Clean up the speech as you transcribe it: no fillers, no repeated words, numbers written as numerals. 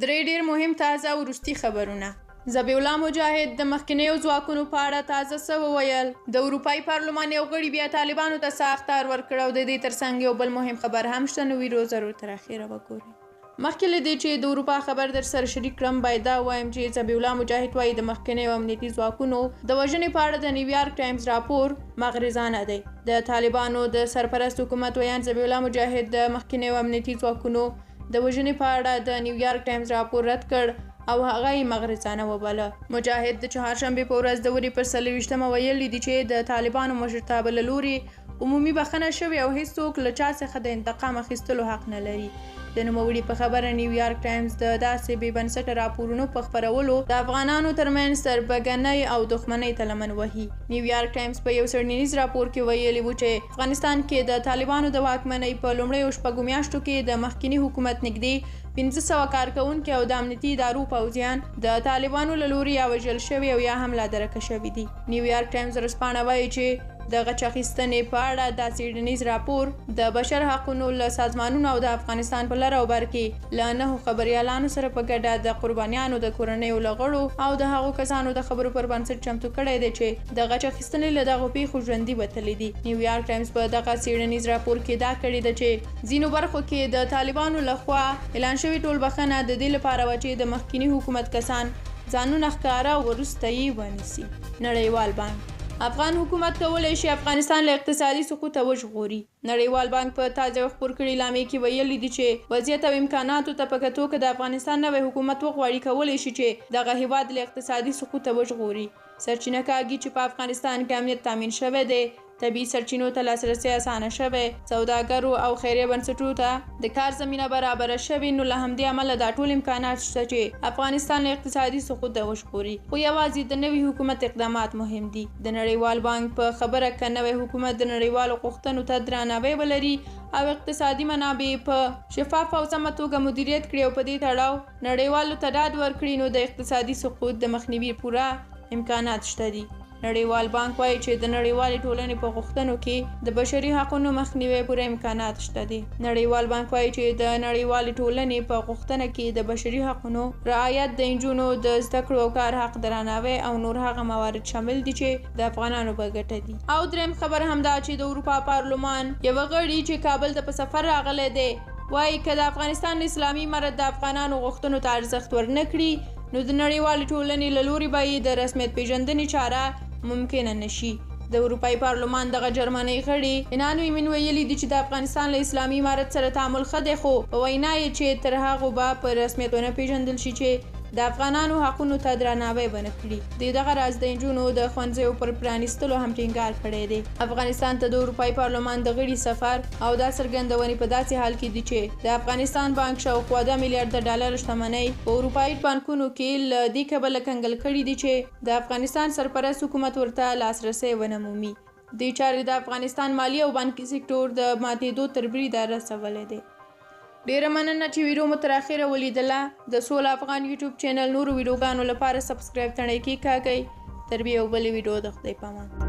درې ډېر مهم تازه وروستي خبرونه. ذبیح الله مجاهد د مخکینیو ځواکونو په اړه تازه څه وویل. د اروپایي پارلمان یو غړي بیا طالبانو ته څه اخطار ورکړ او د دې ترڅنګ یو بل مهم خبر هم شته. نو ویډیو ضرور تر اخره وګورئ. مخکې له دې چې د اروپا خبر در سره شریک کړم باید دا ووایم چې ذبیح الله مجاهد وایي د مخکینیو امنیتي ځواکونو د وژنې په اړه د نیویارک ټایمز راپور مغرضانه دی. د طالبانو د سرپرست حکومت ویان ذبیح الله مجاهد د مخکینیو امنیتي ځواکونو د وژنې په اړه د نیویارک ټایمز راپور رد کړ او هغه یې مغرضانه وباله. مجاهد د چهارشنبې په ورځ د وري پر 24مه ویلي دي چې د طالبانو مشرتابه له لوري عمومي بخښنه شوې او هیڅوک له چا څخه د انتقام اخیستلو حق نه لري. د نوموړي په خبره نیویارک ټایمز د داسې بې بنسټه راپورونو په خپرولو د افغانانو ترمنځ تربګنۍ او دښمنۍ ته لمن وهي. نیویارک ټایمز په یو څېړنیز راپور کې ویلي و چې افغانستان کې د طالبانو د واکمنۍ په لومړیو شپږو میاشتو کې د مخکینی حکومت نږدې 500 کارکونکي او د امنیتي ادارو پوځیان د طالبانو له لوري یا وژل شوي او یا هم لا درکه شوي دي. نیویارک ټایمز ورځپاڼه وایي چې د غچ اخیستنې په اړه دا څېړنیز راپور د بشر حقونو له سازمانونو او د افغانستان په لر او بر کې له 9 خبریالانو سره په ګډه د قربانیانو د کورنیو له غړو او د هغو کسانو د خبرو پر بنسټ چمتو کړی دی چې د غچ اخیستنې له دغو پیښو ژوندي وتلي دي. نیویارک ټایمز په دغه څېړنیز راپور کې دا کړې ده چې ځینو برخو کې د طالبانو لخوا اعلان شوې ټولبخښنه د دې لپاره وه چې د مخکیني حکومت کسان ځانونه ښکاره وروسته یې ونیسي. نړیوال بانک افغان حکومت کولی شي افغانستان له اقتصادي سقوطه وژغوري. نړیوال بانک په تازه خپور کړي اعلامیه کې ویلي دي چې وضعیت او امکاناتو ته په کتو که د افغانستان نوی حکومت وغواړي کولی شي چې دغه هیواد له اقتصادي سقوطه وژغوري. سرچینه کاږي چې په افغانستان کې امنیت تامین شوی دی، طبیعي سرچینو ته لاسرسی اسانه شوی، سوداګرو او خیریه بنسټونو ته د کار زمینه برابره شوې. نو له همدې امله دا ټول امکانات شته چې افغانستان له اقتصادي سقوطه وژغوري. خو یوازې د نوي حکومت اقدامات مهم دي. د نړیوال بانک په خبره که نوی حکومت د نړیوالو غوښتنو ته درناوی ولري او اقتصادي منابع په شفاف او سمه توګه مدیریت کړي او په دې تړاو نړیوالو ته ډاډ ورکړي نو د اقتصادي سقوط د مخنیوي پوره امکانات شته دي. نړیوال بانک وایي چې د نړیوالې ټولنې په غوښتنو کې د بشري حقونو مخنیوي پوره امکانات شته دي. نړیوال بانک وایي چې د نړیوالې ټولنې په غوښتنه کې د بشري حقونو رعایت، د نجونو د زده کړو او کار حق درناوی او نور هغه موارد شامل دي چې د افغانانو په ګټه دي. او دریم خبر همدا چې د اروپا پارلمان یو غړي چې کابل ته په سفر راغلی دی وایي که د افغانستان اسلامي امارت د افغانانو غوښتنو ته ارزښت ورنکړي نو د نړیوالې ټولنې له لوري به یې د رسمیت پیژندنې چاره ممکنه نشي. د اروپایي پارلمان دغه جرمنۍ غړي انان ویمن ویلي دي چې د افغانستان له اسلامي امارت سره تعامل ښه دی، خو په وینا یې چې تر هغو به په رسمیت ونه پیژندل شي چې د افغانانو حقونو ته درناوی ونه کړي. د دغه راز د نجونو د ښوونځیو پر پرانیستلو هم ټینګار کړی دی. افغانستان ته د اروپایي پارلمان د غړي سفر او دا څرګندونې په داسې حال کې دي چې د افغانستان بانک شاوخوا 2 میلیارډ ډالر شتمنۍ په اروپایي بانکونو کې له دې کبله کنګل کړي دي چې د افغانستان سرپرست حکومت ورته لاسرسی ونه مومي. دې چارې د افغانستان مالی او بانکي سکتور د ماتېدو تر بریده رسولی دی. ډیره مننه چې ویډیو مو تر اخره ولیدله. د سوله افغان یوټیوب چینل نورو ویډیوګانو لپاره سبسکرایب تڼۍ کېکاږئ. تر بیا یو بلې ویډیو د خدای په امان.